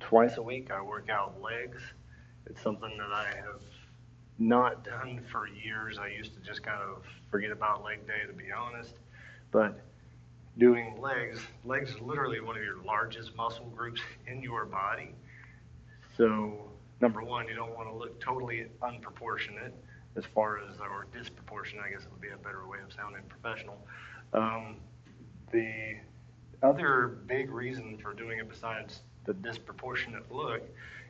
Twice a week I work out legs. It's something that I have not done for years. I used to just kind of forget about leg day, to be honest. But doing legs is literally one of your largest muscle groups in your body. So number one, you don't want to look totally unproportionate as far as, or disproportionate, I guess it would be a better way of sounding professional. The other big reason for doing it besides the disproportionate look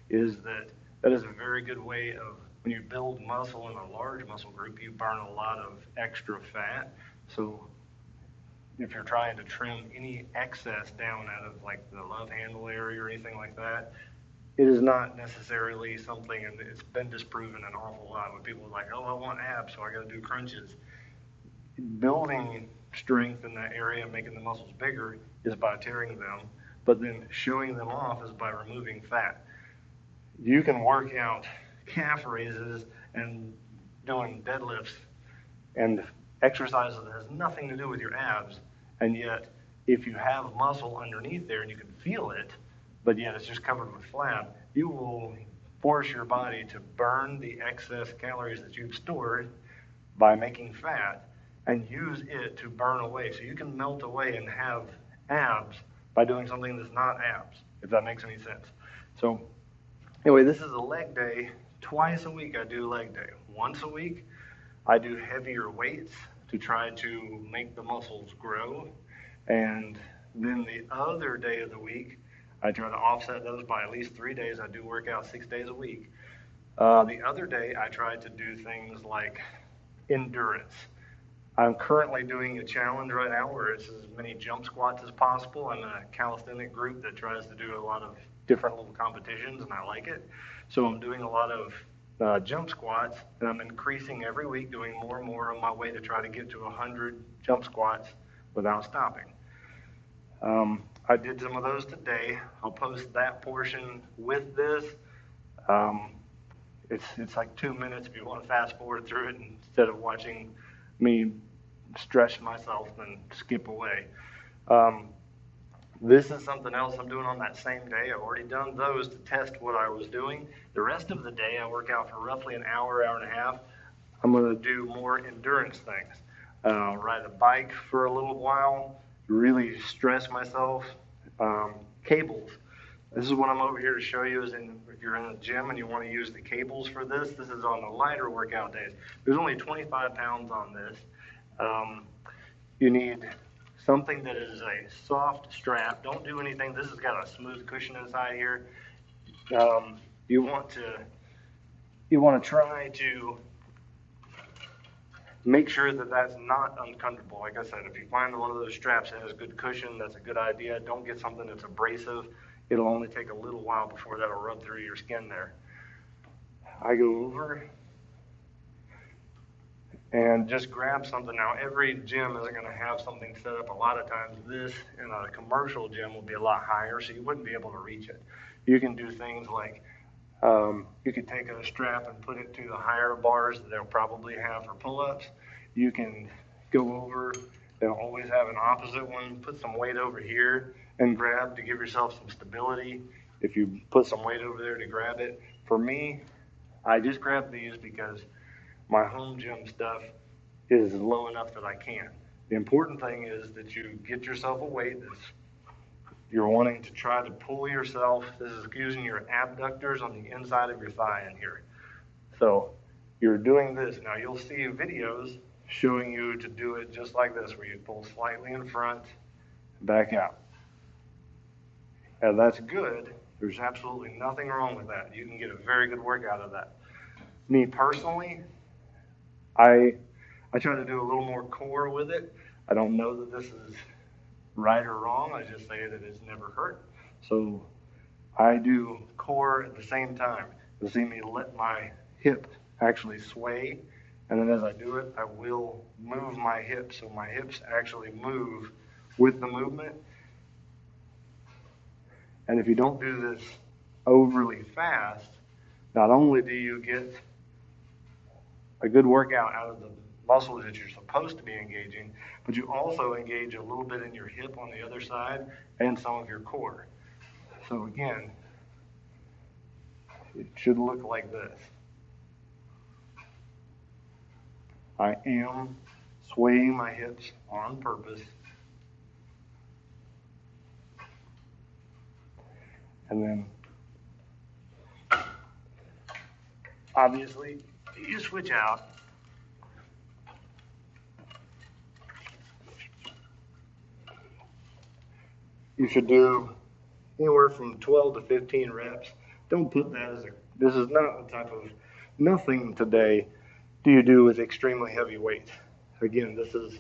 is that that is a very good way of, when you build muscle in a large muscle group, you burn a lot of extra fat. So if you're trying to trim any excess down out of like the love handle area or anything like that, it is not necessarily something, and it's been disproven an awful lot when people are like, oh, I want abs, so I got to do crunches. Building strength in that area, making the muscles bigger, is by tearing them, but then showing them off is by removing fat. You can work out calf raises and doing deadlifts and exercises that has nothing to do with your abs, and yet if you have muscle underneath there and you can feel it, but yet it's just covered with flab, you will force your body to burn the excess calories that you've stored by making fat and use it to burn away. So you can melt away and have abs by doing something that's not abs, if that makes any sense. So anyway, this is a leg day. Twice a week I do leg day. Once a week I do heavier weights to try to make the muscles grow. And then the other day of the week, I try to offset those by at least 3 days. I do work out 6 days a week. The other day, I try to do things like endurance. I'm currently doing a challenge right now where it's as many jump squats as possible. I'm in a calisthenic group that tries to do a lot of different little competitions, and I like it. So I'm doing a lot of jump squats, and I'm increasing every week, doing more and more on my way to try to get to 100 jump squats without stopping. I did some of those today. I'll post that portion with this. It's like 2 minutes if you want to fast forward through it instead of watching me stretch myself and skip away. This is something else I'm doing on that same day. I've already done those to test what I was doing. The rest of the day, I work out for roughly an hour, hour and a half. I'm going to do more endurance things. Ride a bike for a little while, really stress myself. Cables. This is what I'm over here to show you. If you're in the gym and you want to use the cables for this, this is on the lighter workout days. There's only 25 pounds on this. You need something that is a soft strap. Don't do anything. This has got a smooth cushion inside here. You want to try to make sure that that's not uncomfortable. Like I said, if you find one of those straps that has good cushion, that's a good idea. Don't get something that's abrasive. It'll only take a little while before that'll rub through your skin there. I go over and just grab something. Now, every gym isn't going to have something set up. A lot of times this in a commercial gym will be a lot higher, so you wouldn't be able to reach it. You can do things like you could take a strap and put it to the higher bars that they'll probably have for pull-ups. You can go over, they'll always have an opposite one, put some weight over here and grab to give yourself some stability. If you put some weight over there to grab it. For me, I just grab these because my home gym stuff is low enough that I can. The important thing is that you get yourself a weight that's you're wanting to try to pull yourself. This is using your abductors on the inside of your thigh in here. So you're doing this. Now you'll see videos showing you to do it just like this, where you pull slightly in front, back out. And that's good. There's absolutely nothing wrong with that. You can get a very good workout of that. Me personally, I try to do a little more core with it. I don't know that this is right or wrong. I just say that it's never hurt. So I do core at the same time. You'll see me let my hip actually sway, and then as I do it, I will move my hips so my hips actually move with the movement. And if you don't do this overly fast, not only do you get a good workout out of the muscles that you're supposed to be engaging, but you also engage a little bit in your hip on the other side and some of your core. So again, it should look like this. I am swaying my hips on purpose. And then, obviously, you switch out. You should do anywhere from 12 to 15 reps. Don't put that as this is not the type of, nothing today do you do with extremely heavy weights. Again, this is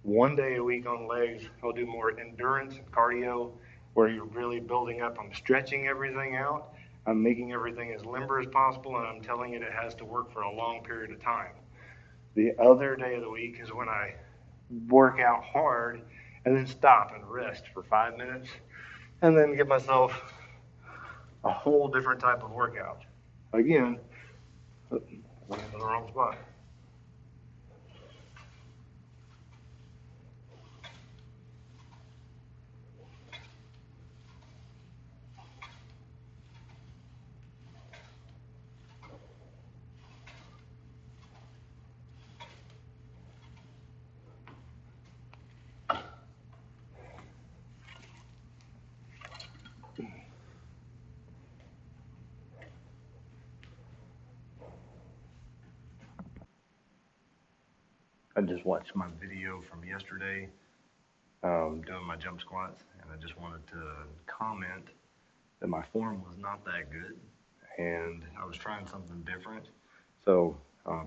1 day a week on legs. I'll do more endurance and cardio where you're really building up. I'm stretching everything out. I'm making everything as limber as possible, and I'm telling it has to work for a long period of time. The other day of the week is when I work out hard and then stop and rest for 5 minutes and then give myself a whole different type of workout. Again, I'm in the wrong spot. I just watched my video from yesterday doing my jump squats, and I just wanted to comment that my form was not that good, and I was trying something different. So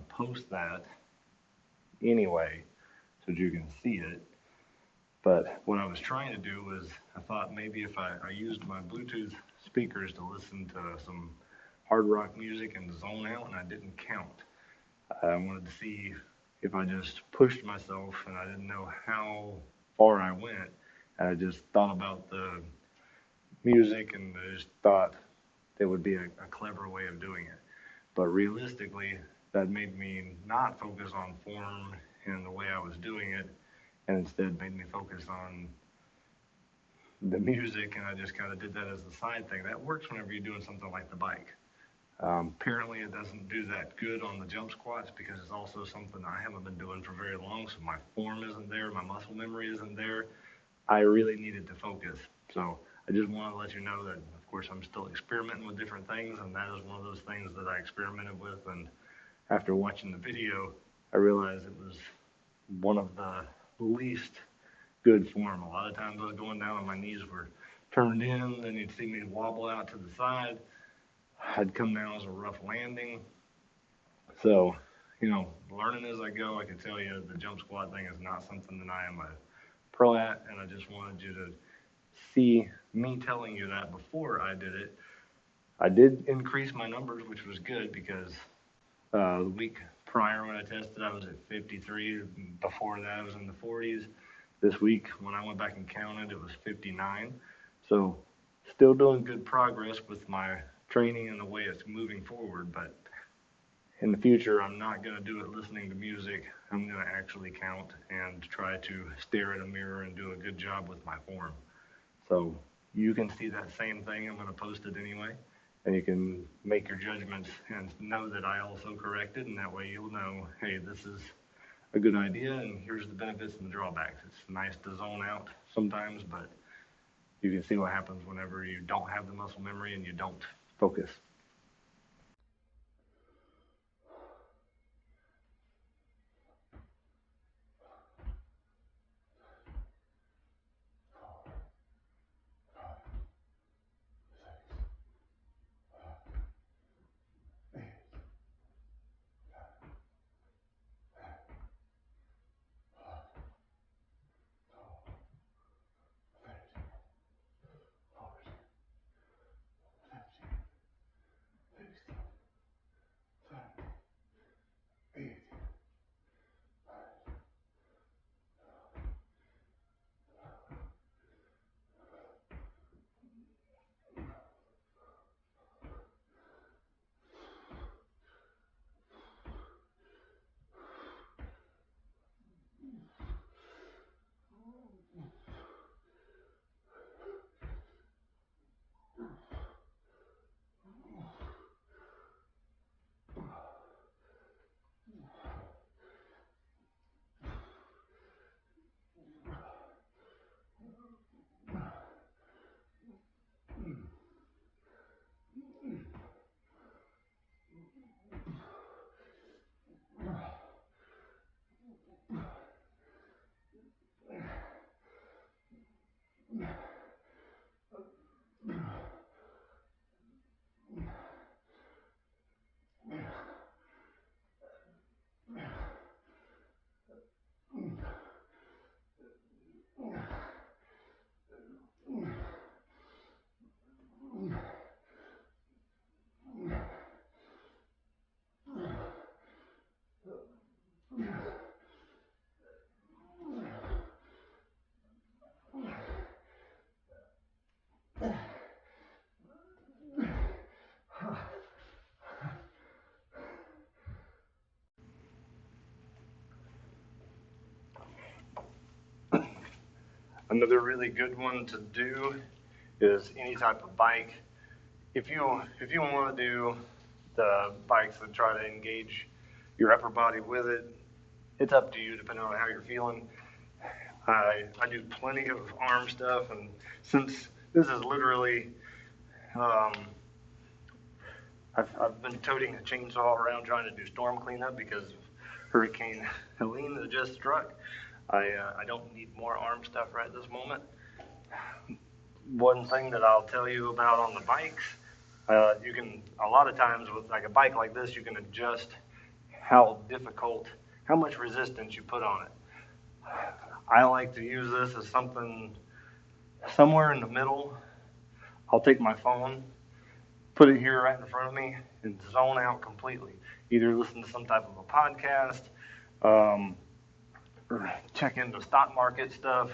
post that anyway so that you can see it. But what I was trying to do was, I thought maybe if I used my Bluetooth speakers to listen to some hard rock music and zone out, and I didn't count. I wanted to see if I just pushed myself and I didn't know how far I went. And I just thought about the music, and I just thought it would be a clever way of doing it. But realistically, that made me not focus on form and the way I was doing it, and instead made me focus on the music, and I just kind of did that as the side thing. That works whenever you're doing something like the bike. Apparently it doesn't do that good on the jump squats because it's also something I haven't been doing for very long, so my form isn't there, my muscle memory isn't there. I really needed to focus. So I just want to let you know that, of course, I'm still experimenting with different things, and that is one of those things that I experimented with. And after watching the video, I realized it was one of the least good form. A lot of times I was going down and my knees were turned in, then you'd see me wobble out to the side. I'd come down as a rough landing. So, learning as I go, I can tell you the jump squat thing is not something that I am a pro at, and I just wanted you to see me telling you that before I did it. I did increase my numbers, which was good because the week prior when I tested, I was at 53. Before that, I was in the 40s. This week, when I went back and counted, it was 59. So, still doing good progress with my training and the way it's moving forward, but in the future, I'm not going to do it listening to music. I'm going to actually count and try to stare at a mirror and do a good job with my form. So you can see that same thing. I'm going to post it anyway, and you can make your judgments and know that I also corrected, and that way you'll know, hey, this is a good idea, and here's the benefits and the drawbacks. It's nice to zone out sometimes, but you can see what happens whenever you don't have the muscle memory and you don't focus. Another really good one to do is any type of bike. If you want to do the bikes that try to engage your upper body with it, it's up to you depending on how you're feeling. I do plenty of arm stuff, and since this is literally, I've been toting a chainsaw around trying to do storm cleanup because Hurricane Helene that just struck. I don't need more arm stuff right this moment. One thing that I'll tell you about on the bikes, you can, a lot of times with like a bike like this, you can adjust how much resistance you put on it. I like to use this as something somewhere in the middle. I'll take my phone, put it here right in front of me, and zone out completely. Either listen to some type of a podcast, or check into stock market stuff,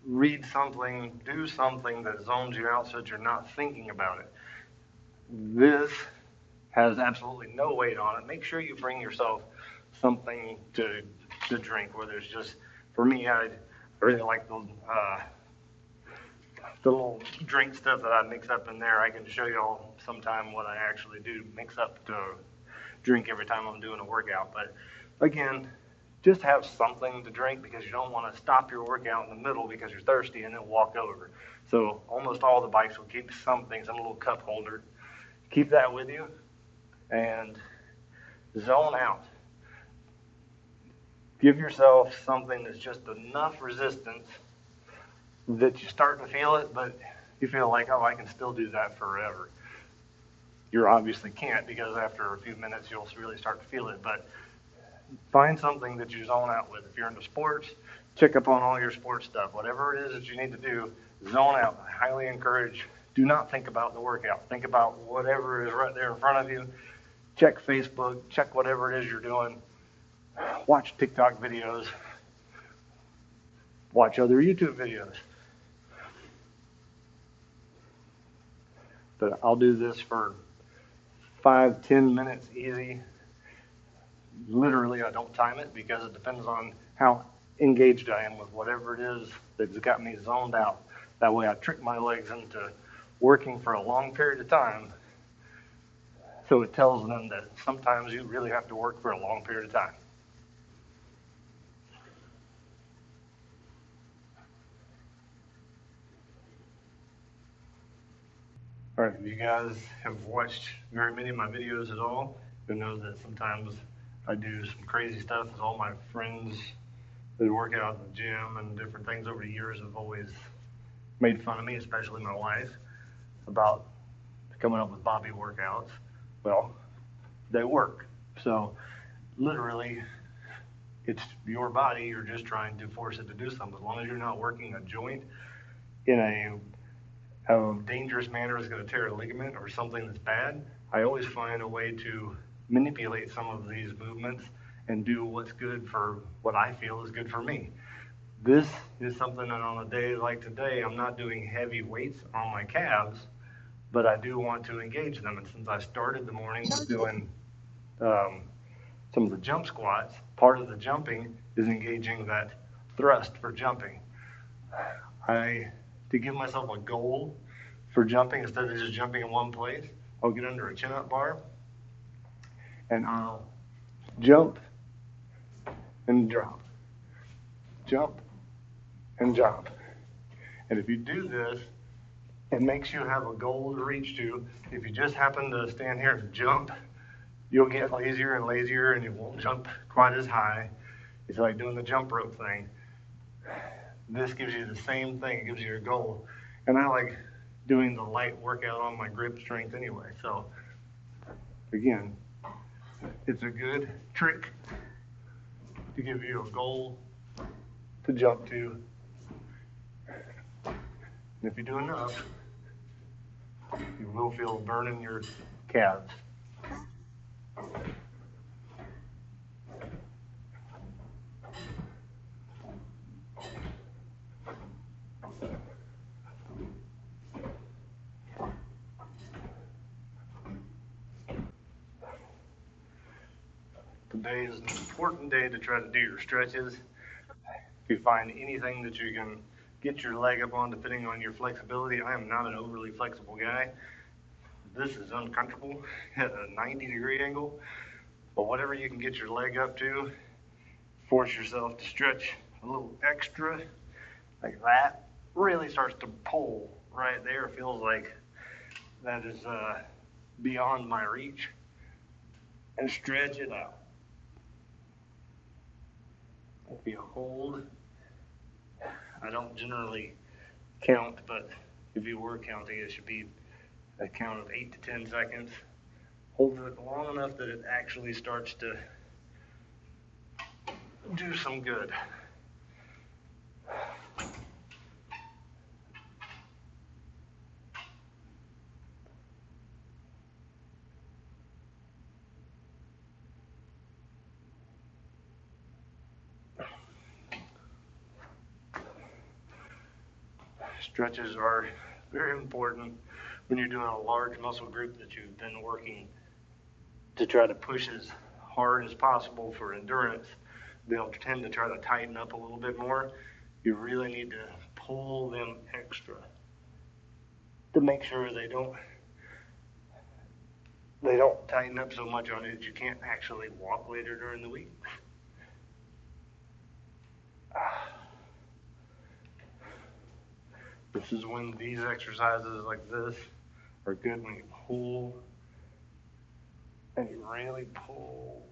read something, do something that zones you out so that you're not thinking about it. This has absolutely no weight on it. Make sure you bring yourself something to drink, whether it's just, for me, I really like the little drink stuff that I mix up in there. I can show you all sometime what I actually do mix up to drink every time I'm doing a workout. But again, just have something to drink because you don't want to stop your workout in the middle because you're thirsty and then walk over. So almost all the bikes will keep something, some little cup holder. Keep that with you and zone out. Give yourself something that's just enough resistance that you start to feel it, but you feel like, oh, I can still do that forever. You obviously can't because after a few minutes you'll really start to feel it, but find something that you zone out with. If you're into sports, check up on all your sports stuff. Whatever it is that you need to do, zone out. I highly encourage, do not think about the workout. Think about whatever is right there in front of you. Check Facebook, check whatever it is you're doing. Watch TikTok videos. Watch other YouTube videos. But I'll do this for 5-10 minutes easy. Literally, I don't time it because it depends on how engaged I am with whatever it is that's got me zoned out. That way I trick my legs into working for a long period of time. So it tells them that sometimes you really have to work for a long period of time. All right, if you guys have watched very many of my videos at all, you'll know that sometimes I do some crazy stuff. As all my friends that work out in the gym and different things over the years have always made fun of me, especially my wife, about coming up with Bobby workouts. Well, they work. So literally, it's your body. You're just trying to force it to do something. As long as you're not working a joint in a dangerous manner is going to tear a ligament or something that's bad, I always find a way to manipulate some of these movements and do what's good for what I feel is good for me. This is something that on a day like today, I'm not doing heavy weights on my calves, but I do want to engage them. And since I started the morning with doing some of the jump squats, part of the jumping is engaging that thrust for jumping. To give myself a goal for jumping, instead of just jumping in one place, I'll get under a chin-up bar and I'll jump and drop, jump and drop. And if you do this, it makes you have a goal to reach to. If you just happen to stand here and jump, you'll get lazier and lazier and you won't jump quite as high. It's like doing the jump rope thing. This gives you the same thing. It gives you your goal. And I like doing the light workout on my grip strength anyway. So again, it's a good trick to give you a goal to jump to. And if you do enough, you will feel burn in your calves. Today is an important day to try to do your stretches. If you find anything that you can get your leg up on, depending on your flexibility, I am not an overly flexible guy. This is uncomfortable at a 90-degree angle, but whatever you can get your leg up to, force yourself to stretch a little extra, like that, really starts to pull right there. It feels like that is beyond my reach, and stretch it out. If you hold, I don't generally count, but if you were counting, it should be a count of 8 to 10 seconds. Hold it long enough that it actually starts to do some good. Stretches are very important when you're doing a large muscle group that you've been working to try to push as hard as possible for endurance. They'll tend to try to tighten up a little bit more. You really need to pull them extra to make sure they don't tighten up so much on you that you can't actually walk later during the week. This is when these exercises like this are good, when you pull and you really pull